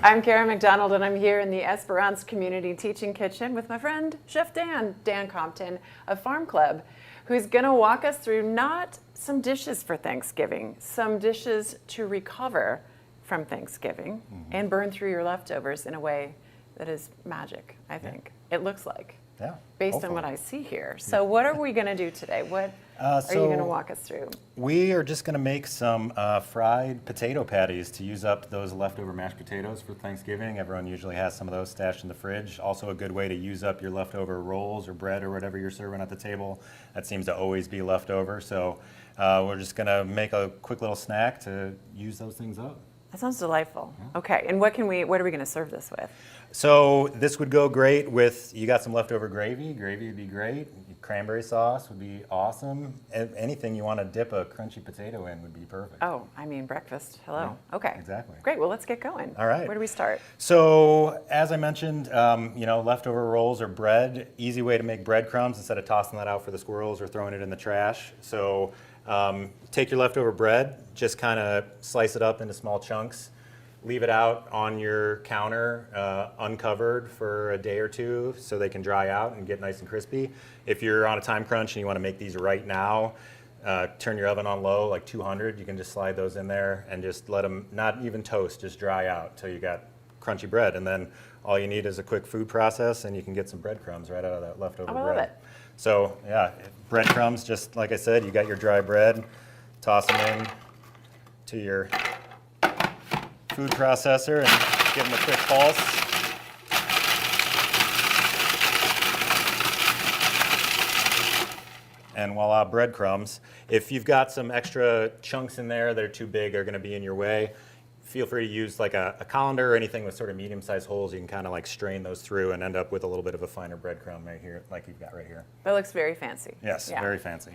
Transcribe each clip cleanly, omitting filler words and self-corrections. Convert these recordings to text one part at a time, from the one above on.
I'm Karen McDonald, and I'm here in the Esperance Community Teaching Kitchen with my friend, Chef Dan Compton of Farm Club, who's going to walk us through not some dishes for Thanksgiving, some dishes to recover from Thanksgiving and burn through your leftovers in a way that is magic, I think. It looks like. Yeah, based hopefully. on what I see here. So what are we going to do today? What are you going to walk us through? We are just going to make some fried potato patties to use up those leftover mashed potatoes for Thanksgiving. Everyone usually has some of those stashed in the fridge. Also a good way to use up your leftover rolls or bread or whatever you're serving at the table. That seems to always be left over. So we're just going to make a quick little snack to use those things up. That sounds delightful. Yeah. Okay, and what are we going to serve this with? So this would go great with, you got some leftover gravy. Gravy would be great. Cranberry sauce would be awesome. Anything you want to dip a crunchy potato in would be perfect. Oh, I mean breakfast. Hello. Yeah, okay. Exactly. Great. Well, let's get going. All right. Where do we start? So as I mentioned, leftover rolls or bread, easy way to make breadcrumbs instead of tossing that out for the squirrels or throwing it in the trash. So take your leftover bread, just kind of slice it up into small chunks. Leave it out on your counter uncovered for a day or two so they can dry out and get nice and crispy. If you're on a time crunch and you want to make these right now, turn your oven on low, like 200. You can just slide those in there and just let them, not even toast, just dry out till you got crunchy bread. And then all you need is a quick food process and you can get some breadcrumbs right out of that leftover bread. I love it. So yeah, breadcrumbs, just like I said, you got your dry bread, toss them in to your food processor and give them a quick pulse. And voila, breadcrumbs. If you've got some extra chunks in there that are too big, they're going to be in your way, feel free to use like a colander or anything with sort of medium-sized holes. You can kind of like strain those through and end up with a little bit of a finer breadcrumb right here, like you've got right here. That looks very fancy. Yes, yeah. Very fancy.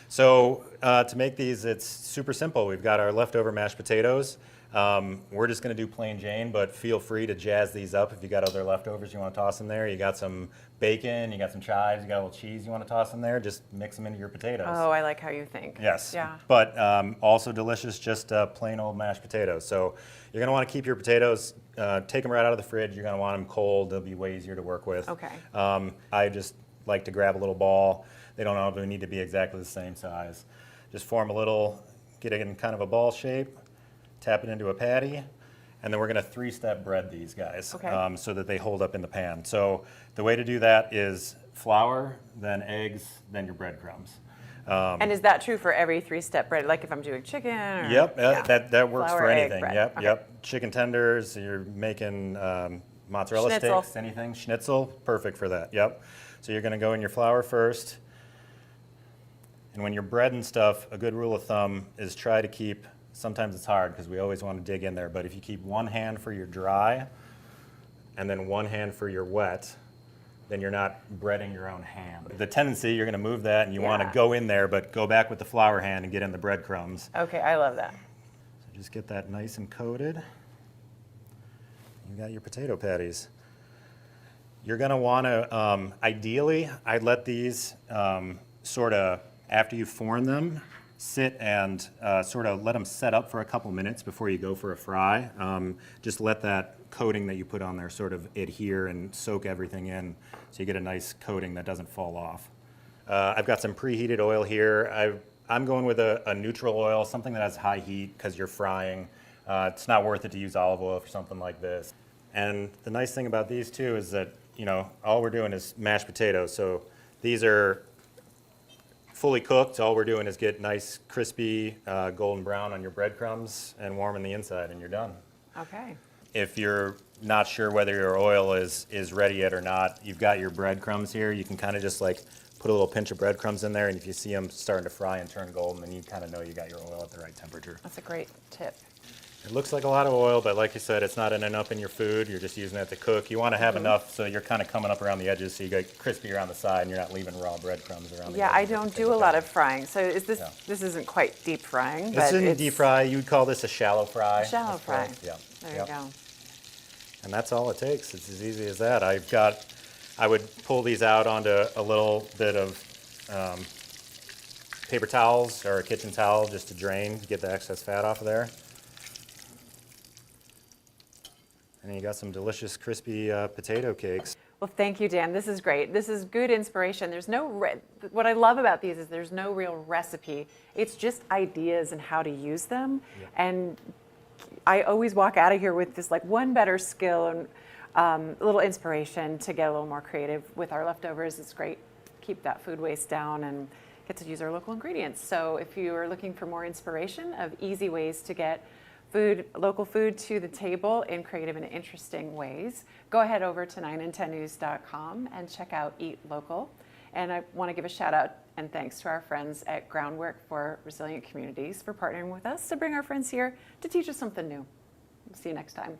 So to make these, it's super simple. We've got our leftover mashed potatoes. We're just going to do plain Jane, but feel free to jazz these up if you got other leftovers you want to toss in there. You got some bacon, you got some chives, you got a little cheese you want to toss in there. Just mix them into your potatoes. Oh, I like how you think. Yes. Yeah. But also delicious, just plain old mashed potatoes. So you're going to want to keep your potatoes, take them right out of the fridge. You're going to want them cold. They'll be way easier to work with. Okay. I just like to grab a little ball. They don't all need to be exactly the same size. Just form a little, get it in kind of a ball shape. Tap it into a patty, and then we're going to 3-step bread these guys so that they hold up in the pan. So the way to do that is flour, then eggs, then your breadcrumbs. And is that true for every 3-step bread? Like if I'm doing chicken? Or, yep, that works flour, for anything. Egg, Yep. Chicken tenders, you're making mozzarella Schnitzel. sticks, anything. Schnitzel, perfect for that. Yep. So you're going to go in your flour first. And when you're breading stuff, a good rule of thumb is try to keep, sometimes it's hard because we always want to dig in there, but if you keep one hand for your dry and then one hand for your wet, then you're not breading your own hand. The tendency, you're going to move that and you want to go in there, but go back with the flour hand and get in the breadcrumbs. Okay, I love that. So just get that nice and coated. You got your potato patties. You're going to want to, ideally, I'd let these sort of, after you form them, sit and sort of let them set up for a couple minutes before you go for a fry. Just let that coating that you put on there sort of adhere and soak everything in so you get a nice coating that doesn't fall off. I've got some preheated oil here. I'm going with a neutral oil, something that has high heat because you're frying. It's not worth it to use olive oil for something like this. And the nice thing about these too is that, all we're doing is mashed potatoes. So these are fully cooked. All we're doing is get nice, crispy, golden brown on your breadcrumbs and warm in the inside, and you're done. Okay. If you're not sure whether your oil is ready yet or not, you've got your breadcrumbs here. You can kind of just like put a little pinch of breadcrumbs in there, and if you see them starting to fry and turn golden, then you kind of know you got your oil at the right temperature. That's a great tip. It looks like a lot of oil, but like you said, it's not ending up in your food. You're just using it to cook. You want to have enough so you're kind of coming up around the edges so you get crispy around the side and you're not leaving raw breadcrumbs around the edges. Yeah, I don't do a lot of frying. So is this, this isn't quite deep frying, This but isn't deep fry. You'd call this a shallow fry. Shallow fry. Yeah. There you go. And that's all it takes. It's as easy as that. I would pull these out onto a little bit of paper towels or a kitchen towel just to drain, get the excess fat off of there. And then you got some delicious crispy potato cakes. Well, thank you, Dan. This is great. This is good inspiration. There's no, what I love about these is there's no real recipe. It's just ideas and how to use them. Yep. And I always walk out of here with this like one better skill and a little inspiration to get a little more creative with our leftovers. It's great. Keep that food waste down and get to use our local ingredients. So if you are looking for more inspiration of easy ways to get food, local food to the table in creative and interesting ways, go ahead over to 9and10news.com and check out Eat Local. And I want to give a shout out and thanks to our friends at Groundwork for Resilient Communities for partnering with us to bring our friends here to teach us something new. See you next time.